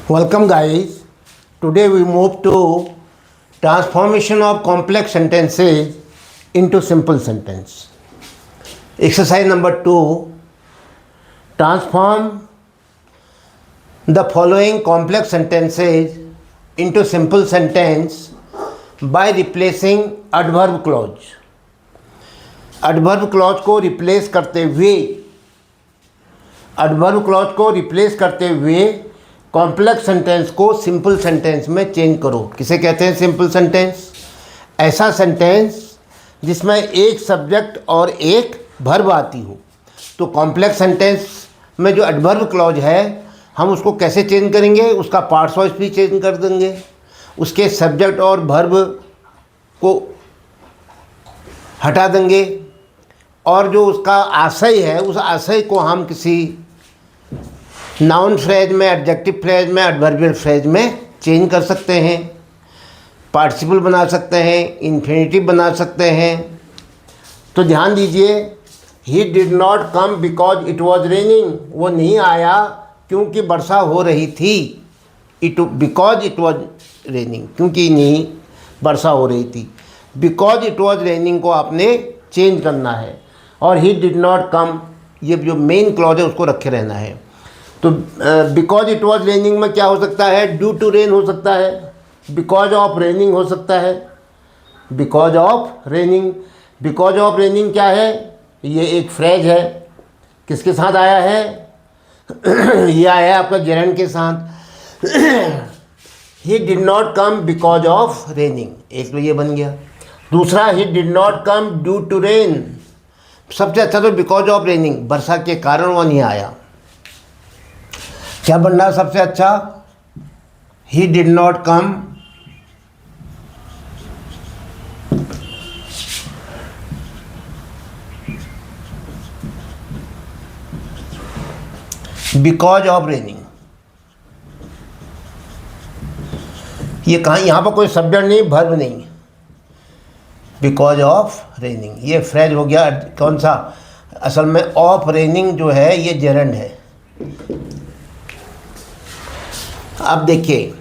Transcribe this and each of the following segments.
Welcome guys. Today we move to transformation of complex sentences into simple sentence. Exercise number 2. Transform the following complex sentences into simple sentence by replacing adverb clause. adverb clause को replace करते हुए complex sentence को simple sentence में change करो। किसे कहते हैं simple sentence? ऐसा सेंटेंस जिसमें एक सब्जेक्ट और एक वर्ब आती हो। तो कॉम्प्लेक्स सेंटेंस में जो एडवर्ब क्लॉज है हम उसको कैसे चेंज करेंगे? उसका पार्ट्स ऑफ स्पीच चेंज कर देंगे, उसके सब्जेक्ट और वर्ब को हटा देंगे और जो उसका आशय है उस आशय को हम किसी नाउन फ्रेज में, एडजेक्टिव फ्रेज में, एडवर्बियल फ्रेज में चेंज कर सकते हैं। पार्टिसिपल बना सकते हैं, इन्फिनिटिव बना सकते हैं। तो ध्यान दीजिए, ही did not come because it was raining. वो नहीं आया क्योंकि वर्षा हो रही थी। बिकॉज इट वॉज रेनिंग, क्योंकि नहीं वर्षा हो रही थी। बिकॉज इट वॉज रेनिंग को आपने चेंज करना है और ही डिड नॉट कम, ये जो मेन क्लॉज है उसको रखे रहना है। तो बिकॉज इट वॉज रेनिंग में क्या हो सकता है? ड्यू टू रेन हो सकता है, बिकॉज ऑफ रेनिंग हो सकता है। Because of raining, because of raining क्या है? ये एक फ्रेज है। किसके साथ आया है? ये आया है आपका जेरेंड के साथ। He did not come because of raining, एक तो ये बन गया। दूसरा, he did not come due to rain. सबसे अच्छा तो बिकॉज ऑफ रेनिंग, वर्षा के कारण वो नहीं आया। क्या बनना है सबसे अच्छा? ही did not come because of raining. ये कहाँ? यहाँ पर कोई सब्जेक्ट नहीं, वर्ब नहीं। बिकॉज ऑफ रेनिंग, ये फ्रेज हो गया। कौन सा? असल में ऑफ रेनिंग जो है ये जेरेंड है। अब देखिए,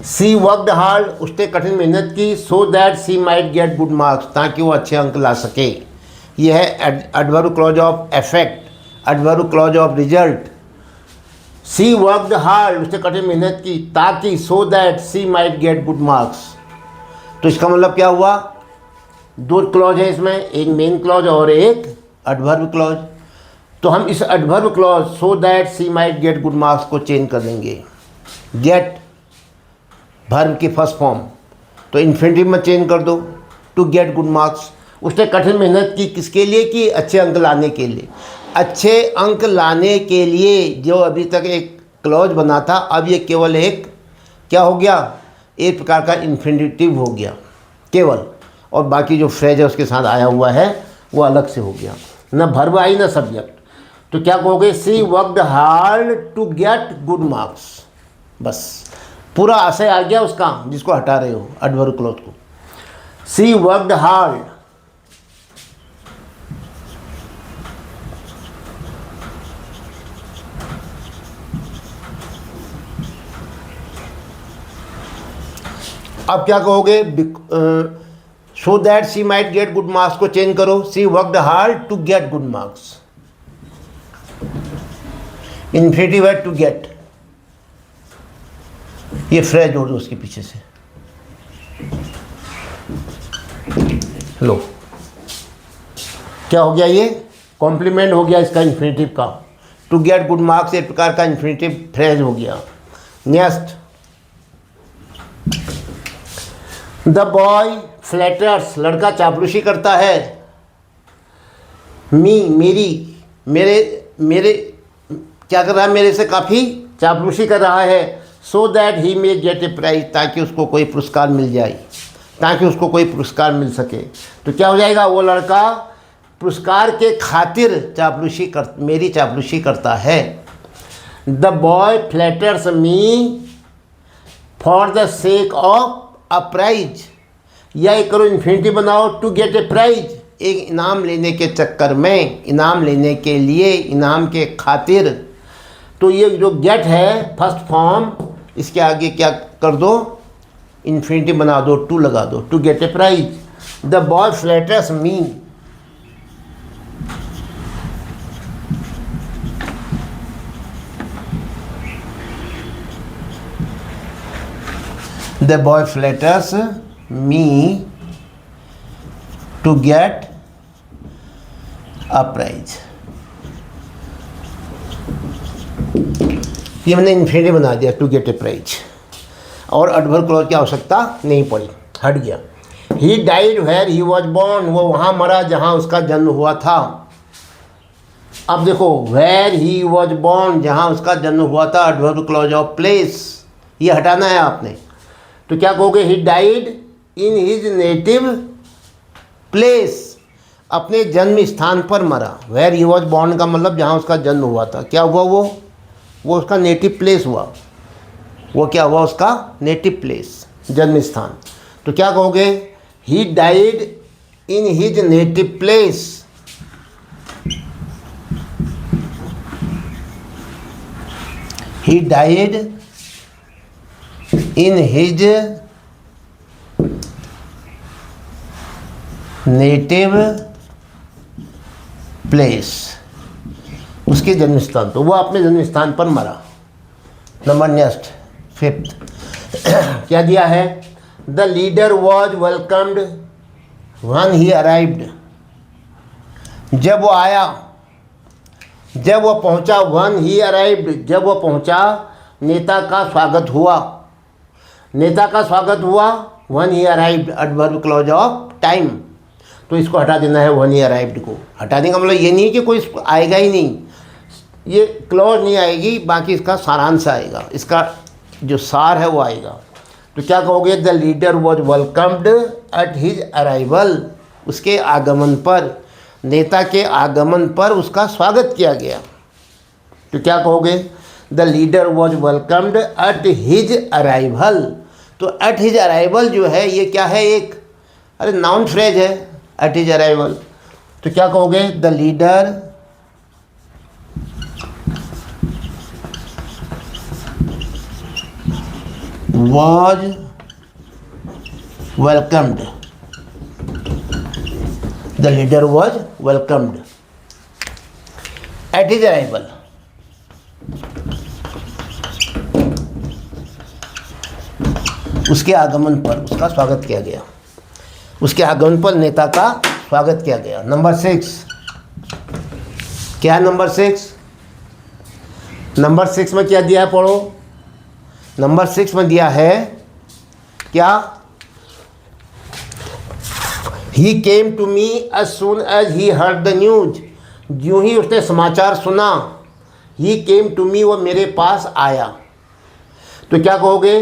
सी वर्कड हार्ड, उसने कठिन मेहनत की, so that she might get good marks, ताकि वो अच्छे अंक ला सके। यह है adverb clause of effect, adverb clause of result. She worked hard, उसने कठिन मेहनत की, ताकि so that she might get good marks. तो इसका मतलब क्या हुआ? दो क्लॉज है इसमें, एक मेन क्लॉज और एक एडवर्ब क्लॉज। तो हम इस adverb clause so that she might get good marks को चेंज कर देंगे। गेट वर्ब की फर्स्ट फॉर्म, तो इन्फिनिटिव में चेंज कर दो, टू गेट गुड मार्क्स। उसने कठिन मेहनत की, किसके लिए की? अच्छे अंक लाने के लिए। अच्छे अंक लाने के लिए जो अभी तक एक क्लॉज बना था, अब ये केवल एक क्या हो गया? एक प्रकार का इन्फिनिटिव हो गया केवल, और बाकी जो फ्रेज है उसके साथ आया हुआ है वो अलग से हो गया। ना वर्ब आई ना सब्जेक्ट। तो क्या कहोगे? She worked hard to get good marks. बस पूरा आशय आ गया उसका, जिसको हटा रहे हो एडवर्ब क्लॉज को। सी वर्कड हार्ड, अब क्या कहोगे? So that she might get good marks को चेंज करो, she worked hard to get good marks. Infinitive है टू गेट, ये फ्रेज जोड़ दो उसके पीछे से। लो, क्या हो गया? ये कॉम्प्लीमेंट हो गया इसका इन्फिनिटिव का। टू गेट गुड मार्क्स एक प्रकार का इन्फिनिटिव फ्रेज हो गया। नेक्स्ट, द बॉय फ्लैटर्स, लड़का चापलूसी करता है। मेरे क्या कर रहा है? मेरे से काफ़ी चापलूसी कर रहा है। So that he may get a prize, ताकि उसको कोई पुरस्कार मिल जाए, ताकि उसको कोई पुरस्कार मिल सके। तो क्या हो जाएगा? वो लड़का पुरस्कार के खातिर मेरी चापलूसी करता है। The boy flatters me for the sake of a prize, या एक करो इन्फिनिटी बनाओ, टू गेट ए प्राइज, एक इनाम लेने के चक्कर में, इनाम लेने के लिए, इनाम के खातिर। तो ये जो गेट है फर्स्ट फॉर्म, इसके आगे क्या कर दो, इन्फिनिटी बना दो, टू लगा दो, to get a prize. The boy flatters me, the boy flatters me to get a prize। ये मैंने इन्फिनिटी बना दिया, टू गेट ए प्राइज, और एडवर्ब क्लॉज की आवश्यकता नहीं पड़ी, हट गया। He died where he was born, वो वहाँ मरा जहाँ उसका जन्म हुआ था। अब देखो, वेयर ही वॉज बॉर्न, जहाँ उसका जन्म हुआ था, एडवर्ब क्लॉज ऑफ प्लेस, ये हटाना है आपने। तो क्या कहोगे, he died in his native place, अपने जन्म स्थान पर मरा। वेयर ही वॉज बॉर्न का मतलब जहाँ उसका जन्म हुआ था। क्या हुआ, वो उसका नेटिव प्लेस हुआ। वो क्या हुआ, उसका नेटिव प्लेस, जन्म स्थान। तो क्या कहोगे, he died in his native place. He died in his native place, उसके जन्म स्थान, तो वो अपने जन्म स्थान पर मरा। नंबर नेक्स्ट, फिफ्थ क्या दिया है, the leader was welcomed when he arrived, जब वो आया, जब वो पहुंचा, व्हेन ही अराइव्ड, जब वो पहुंचा, नेता का स्वागत हुआ। नेता का स्वागत हुआ, when he arrived, adverb clause of time. तो इसको हटा देना है, व्हेन ही अराइव्ड को। हटाने का मतलब ये नहीं कि कोई आएगा ही नहीं, ये क्लॉज नहीं आएगी, बाकी इसका सारांश आएगा, इसका जो सार है वो आएगा। तो क्या कहोगे, the leader was welcomed at his arrival, उसके आगमन पर, नेता के आगमन पर उसका स्वागत किया गया। तो क्या कहोगे, the leader was welcomed at his arrival. तो एट हिज अराइवल जो है ये क्या है, एक नाउन फ्रेज है, एट हिज अराइवल। तो क्या कहोगे, the leader was welcomed, the leader was welcomed at his arrival. उसके आगमन पर उसका स्वागत किया गया, उसके आगमन पर नेता का स्वागत किया गया। नंबर 6 क्या है, नंबर 6, नंबर 6 में क्या दिया है, पढ़ो। नंबर 6 में दिया है क्या, he came to me as soon as he heard the news, यूं ही उसने समाचार सुना। ही केम टू मी, वो मेरे पास आया। तो क्या कहोगे,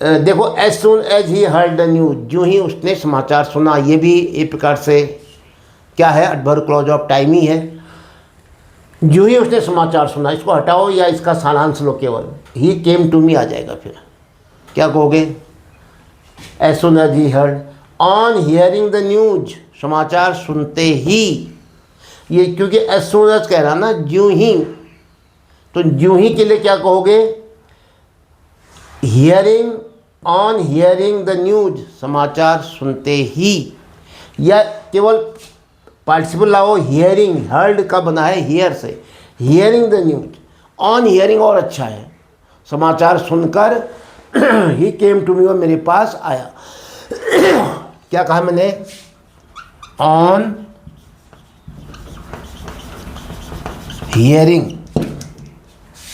देखो, as soon as he heard the news, यूं ही उसने समाचार सुना, ये भी एक प्रकार से क्या है, एडवर्ब क्लॉज ऑफ टाइम ही है। यूं ही उसने समाचार सुना, इसको हटाओ या इसका सारांश लो केवल, ही केम टू मी आ जाएगा। फिर क्या कहोगे, as soon as he heard, on hearing the news, समाचार सुनते ही। ये क्योंकि एज सून एज कह रहा ना, यूं ही, तो यूं ही के लिए क्या कहोगे, hearing, on hearing the news, समाचार सुनते ही, या केवल पार्टिसिपल लाओ, हियरिंग, हर्ड का बना है हियर से, hearing the news, on hearing और अच्छा है, समाचार सुनकर, ही केम टू मी, वो मेरे पास आया। क्या कहा मैंने, ऑन हियरिंग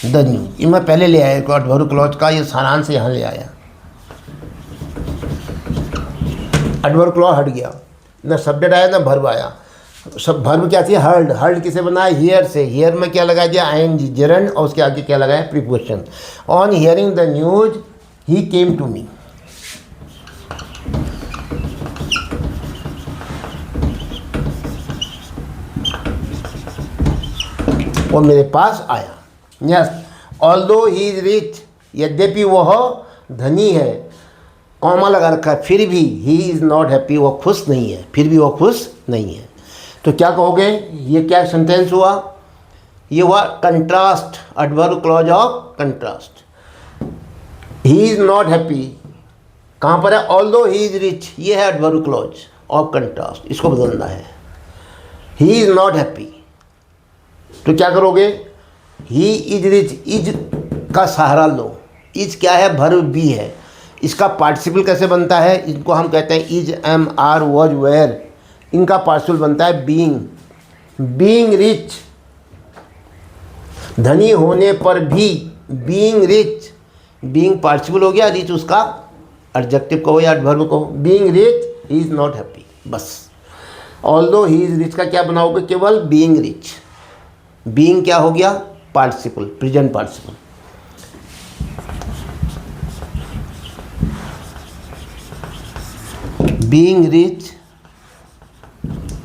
द न्यूज, ये मैं पहले ले आया, एडवर्ब क्लॉज का ये सारांश यहाँ ले आया। एडवर्ब क्लॉज हट गया, ना सब्जेक्ट आया ना वर्ब आया। सब वर्ब क्या थी, हर्ड, हर्ड किसे बनाया, हियर से, हियर में क्या लगा दिया, आईएनजी, जेरंड, और उसके आगे क्या लगाया, preposition. On hearing the news he came to me, वो मेरे पास आया। Yes, although he is rich, यद्यपि वह धनी है। कॉमा लगा रखा है, फिर भी ही इज़ नॉट हैप्पी, वो खुश नहीं है, फिर भी वो खुश नहीं है। तो क्या कहोगे, ये क्या सेंटेंस हुआ, ये हुआ contrast, adverb clause of contrast. He is not happy कहाँ पर है, ऑल्दो ही इज़ रिच, ये है एडवर्ब क्लॉज ऑफ कंट्रास्ट, इसको बदलना है। ही इज़ नॉट हैप्पी, तो क्या करोगे, ही इज रिच, इज का सहारा लो, इज क्या है, वर्ब बी है, इसका पार्टिसिपल कैसे बनता है, इनको हम कहते हैं is, am, are, was, were, इनका पार्टिसिपल बनता है बीइंग। बीइंग रिच, धनी होने पर भी, बीइंग रिच, बीइंग पार्टिसिपल हो गया, रिच उसका एडजेक्टिव कहो या एडवर्ब कहो। Being rich he is not happy, बस। ऑल्दो ही इज़ रिच का क्या बनाओगे, केवल बीइंग रिच। बीइंग क्या हो गया, participle, present participle. Being rich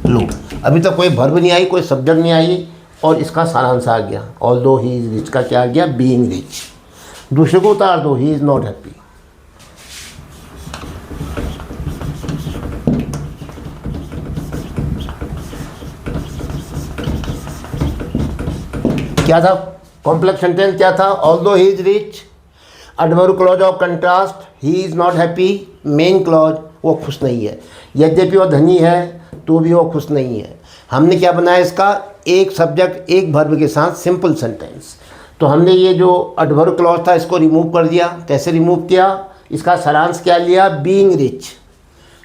लो, अभी तक कोई वर्ब नहीं आई, कोई सब्जेक्ट नहीं आई, और इसका सारांश आ गया। ऑल्दो ही इज रिच का क्या आ गया, बीइंग रिच। दूसरे को उतार दो, ही इज नॉट हैप्पी। क्या था कॉम्प्लेक्स सेंटेंस, क्या था, although he is rich, adverb clause of contrast, he is not happy, main clause, वो खुश नहीं है। यद्यपि वो धनी है तो भी वो खुश नहीं है। हमने क्या बनाया इसका, एक सब्जेक्ट एक वर्ब के साथ सिंपल सेंटेंस। तो हमने ये जो एडवर्ब क्लॉज था इसको रिमूव कर दिया। कैसे रिमूव किया, इसका सारांश क्या लिया, बीइंग रिच।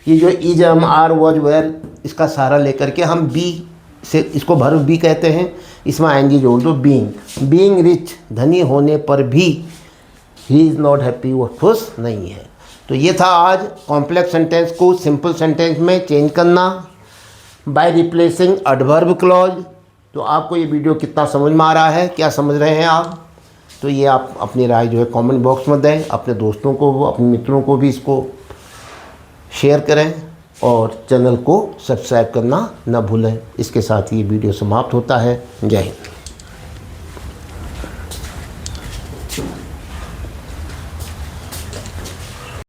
ये जो is, am, are, was, were, इसका सहारा लेकर के हम बी से, इसको वर्ब बी कहते हैं, इसमें आएंगी जोड़ दो बीइंग। बीइंग रिच, धनी होने पर भी, ही इज़ नॉट हैप्पी, वो खुश नहीं है। तो ये था आज कॉम्प्लेक्स सेंटेंस को सिंपल सेंटेंस में चेंज करना बाय रिप्लेसिंग एडवर्ब क्लॉज। तो आपको ये वीडियो कितना समझ में आ रहा है, क्या समझ रहे हैं आप, तो ये आप अपनी राय जो है कमेंट बॉक्स में दें। अपने दोस्तों को, अपने मित्रों को भी इसको शेयर करें और चैनल को सब्सक्राइब करना न भूलें। इसके साथ ये वीडियो समाप्त होता है। जय हिंद।